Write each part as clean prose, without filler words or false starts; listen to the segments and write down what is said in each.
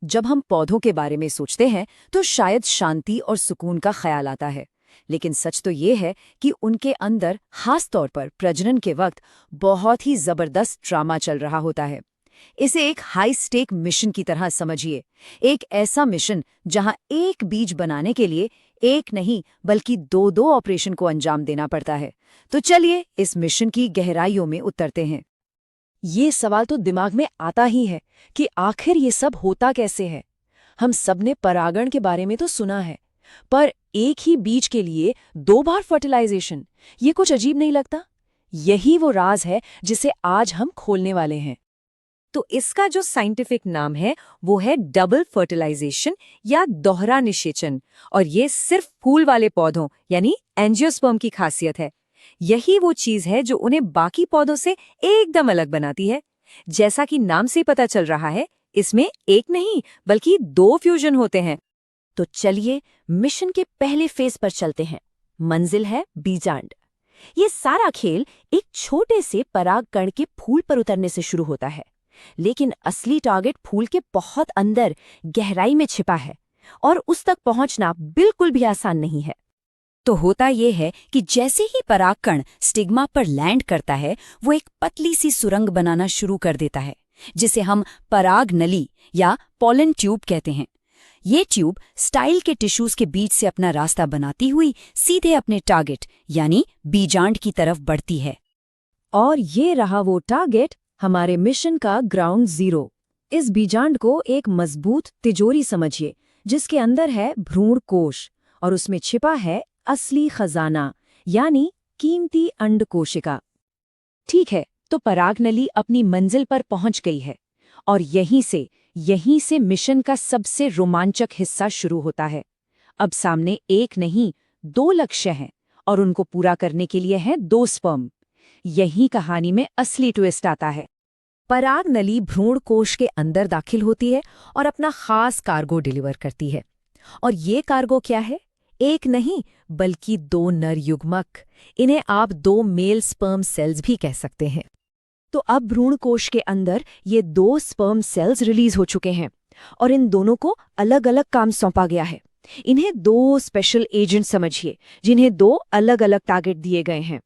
जब हम पौधों के बारे में सोचते हैं तो शायद शांति और सुकून का ख्याल आता है, लेकिन सच तो ये है कि उनके अंदर खास तौर पर प्रजनन के वक्त बहुत ही जबरदस्त ड्रामा चल रहा होता है। इसे एक हाई स्टेक मिशन की तरह समझिए, एक ऐसा मिशन जहां एक बीज बनाने के लिए एक नहीं बल्कि दो दो ऑपरेशन को अंजाम देना पड़ता है। तो चलिए इस मिशन की गहराइयों में उतरते हैं। ये सवाल तो दिमाग में आता ही है कि आखिर ये सब होता कैसे है। हम सबने परागण के बारे में तो सुना है, पर एक ही बीज के लिए 2 बार फर्टिलाइजेशन, ये कुछ अजीब नहीं लगता? यही वो राज है जिसे आज हम खोलने वाले हैं। तो इसका जो साइंटिफिक नाम है वो है डबल फर्टिलाइजेशन या दोहरा निषेचन, और ये सिर्फ फूल वाले पौधों यानी एंजियोस्पर्म की खासियत है। यही वो चीज है जो उन्हें बाकी पौधों से एकदम अलग बनाती है। जैसा कि नाम से पता चल रहा है, इसमें एक नहीं बल्कि 2 फ्यूजन होते हैं। तो चलिए मिशन के पहले फेज पर चलते हैं। मंजिल है बीजांड। ये सारा खेल एक छोटे से परागकण के फूल पर उतरने से शुरू होता है, लेकिन असली टारगेट फूल के बहुत अंदर गहराई में छिपा है, और उस तक पहुंचना बिल्कुल भी आसान नहीं है। तो होता ये है कि जैसे ही परागकण स्टिग्मा पर लैंड करता है, वो एक पतली सी सुरंग बनाना शुरू कर देता है, जिसे हम पराग नली या पॉलन ट्यूब कहते हैं। ये ट्यूब स्टाइल के टिश्यूज के बीच से अपना रास्ता बनाती हुई सीधे अपने टारगेट यानी बीजांड की तरफ बढ़ती है। और ये रहा वो टारगेट, हमारे मिशन का ग्राउंड जीरो। इस बीजांड को एक मजबूत तिजोरी समझिए, जिसके अंदर है भ्रूण कोश, और उसमें छिपा है असली खजाना यानी कीमती अंड कोशिका। ठीक है, तो परागनली अपनी मंजिल पर पहुंच गई है, और यहीं से मिशन का सबसे रोमांचक हिस्सा शुरू होता है। अब सामने एक नहीं 2 लक्ष्य हैं, और उनको पूरा करने के लिए हैं 2 स्पर्म। यही कहानी में असली ट्विस्ट आता है। पराग नली भ्रूण कोश के अंदर दाखिल होती है और अपना खास कार्गो डिलीवर करती है। और ये कार्गो क्या है? एक नहीं बल्कि 2 नर युग्मक। इन्हें आप 2 मेल स्पर्म सेल्स भी कह सकते हैं। तो अब भ्रूण कोश के अंदर ये 2 स्पर्म सेल्स रिलीज हो चुके हैं, और इन दोनों को अलग अलग काम सौंपा गया है। इन्हें 2 स्पेशल एजेंट समझिए, जिन्हें 2 अलग अलग टारगेट दिए गए हैं।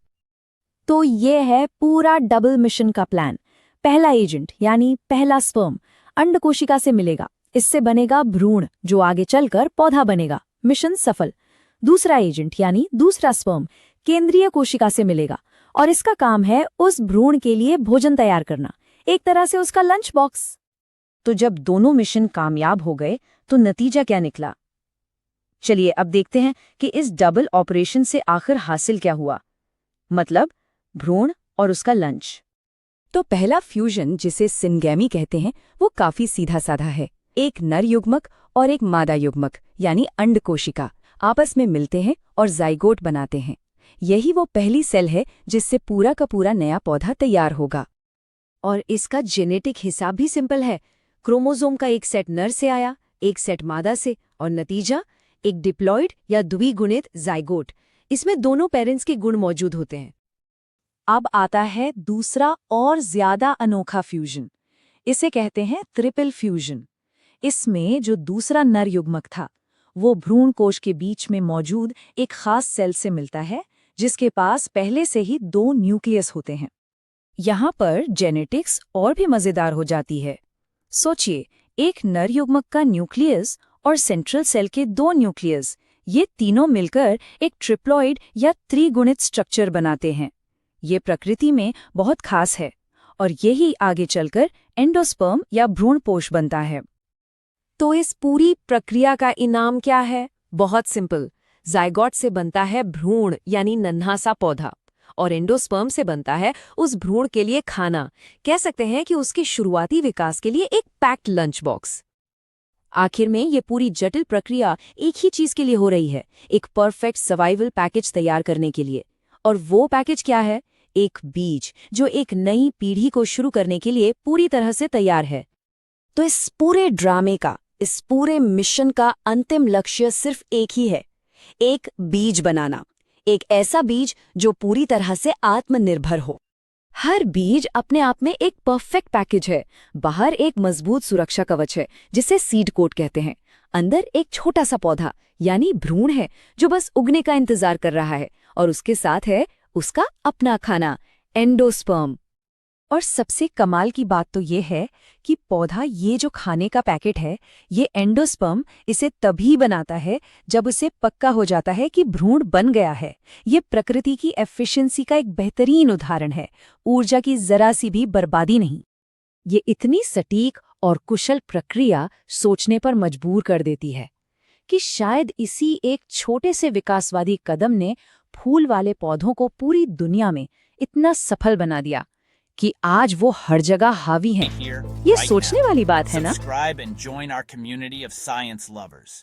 तो ये है पूरा डबल मिशन का प्लान। पहला एजेंट यानी पहला स्पर्म अंड कोशिका से मिलेगा, इससे बनेगा भ्रूण जो आगे चलकर पौधा बनेगा। मिशन सफल। दूसरा एजेंट यानी दूसरा स्पर्म केंद्रीय कोशिका से मिलेगा, और इसका काम है उस भ्रूण के लिए भोजन तैयार करना, एक तरह से उसका लंच बॉक्स। तो जब दोनों मिशन कामयाब हो गए तो नतीजा क्या निकला? चलिए अब देखते हैं कि इस डबल ऑपरेशन से आखिर हासिल क्या हुआ, मतलब भ्रूण और उसका लंच। तो पहला फ्यूजन, जिसे सिनगैमी कहते हैं, वो काफी सीधा साधा है। एक नर युग्मक और एक मादा युग्मक यानी अंड कोशिका आपस में मिलते हैं और जाइगोट बनाते हैं। यही वो पहली सेल है जिससे पूरा का पूरा नया पौधा तैयार होगा। और इसका जेनेटिक हिसाब भी सिंपल है। क्रोमोसोम का एक सेट नर से आया, एक सेट मादा से, और नतीजा एक डिप्लॉइड या द्विगुणित जाइगोट। इसमें दोनों पेरेंट्स के गुण मौजूद होते हैं। अब आता है दूसरा और ज्यादा अनोखा फ्यूजन। इसे कहते हैं ट्रिपल फ्यूजन। इसमें जो दूसरा नर युग्मक था वो भ्रूण कोश के बीच में मौजूद एक खास सेल से मिलता है, जिसके पास पहले से ही 2 न्यूक्लियस होते हैं। यहाँ पर जेनेटिक्स और भी मजेदार हो जाती है। सोचिए, एक नर युग्मक का न्यूक्लियस और सेंट्रल सेल के 2 न्यूक्लियस, ये तीनों मिलकर एक ट्रिप्लॉइड या त्रिगुणित स्ट्रक्चर बनाते हैं। ये प्रकृति में बहुत खास है, और यही आगे चलकर एंडोस्पर्म या भ्रूणपोष बनता है। तो इस पूरी प्रक्रिया का इनाम क्या है? बहुत सिंपल। जाइगोट से बनता है भ्रूण यानी नन्हा सा पौधा, और एंडोस्पर्म से बनता है उस भ्रूण के लिए खाना। कह सकते हैं कि उसके शुरुआती विकास के लिए एक पैक्ड लंच बॉक्स। आखिर में ये पूरी जटिल प्रक्रिया एक ही चीज के लिए हो रही है, एक परफेक्ट सर्वाइवल पैकेज तैयार करने के लिए। और वो पैकेज क्या है? एक बीज जो एक नई पीढ़ी को शुरू करने के लिए पूरी तरह से तैयार है। तो इस पूरे ड्रामे का, इस पूरे मिशन का अंतिम लक्ष्य सिर्फ एक ही है, एक बीज बनाना। एक ऐसा बीज जो पूरी तरह से आत्मनिर्भर हो। हर बीज अपने आप में एक परफेक्ट पैकेज है। बाहर एक मजबूत सुरक्षा कवच है जिसे सीड कोट कहते हैं। अंदर एक छोटा सा पौधा यानी भ्रूण है जो बस उगने का इंतजार कर रहा है, और उसके साथ है उसका अपना खाना, एंडोस्पर्म। और सबसे कमाल की बात तो ये है कि पौधा ये जो खाने का पैकेट है, ये एंडोस्पर्म इसे तभी बनाता है जब उसे पक्का हो जाता है कि भ्रूण बन गया है। ये प्रकृति की एफिशिएंसी का एक बेहतरीन उदाहरण है, ऊर्जा की जरा सी भी बर्बादी नहीं। ये इतनी सटीक और कुशल प्रक्रिया सोचने पर मजबूर कर देती है कि शायद इसी एक छोटे से विकासवादी कदम ने फूल वाले पौधों को पूरी दुनिया में इतना सफल बना दिया कि आज वो हर जगह हावी हैं। ये सोचने वाली बात है ना? Subscribe and join our community of science lovers.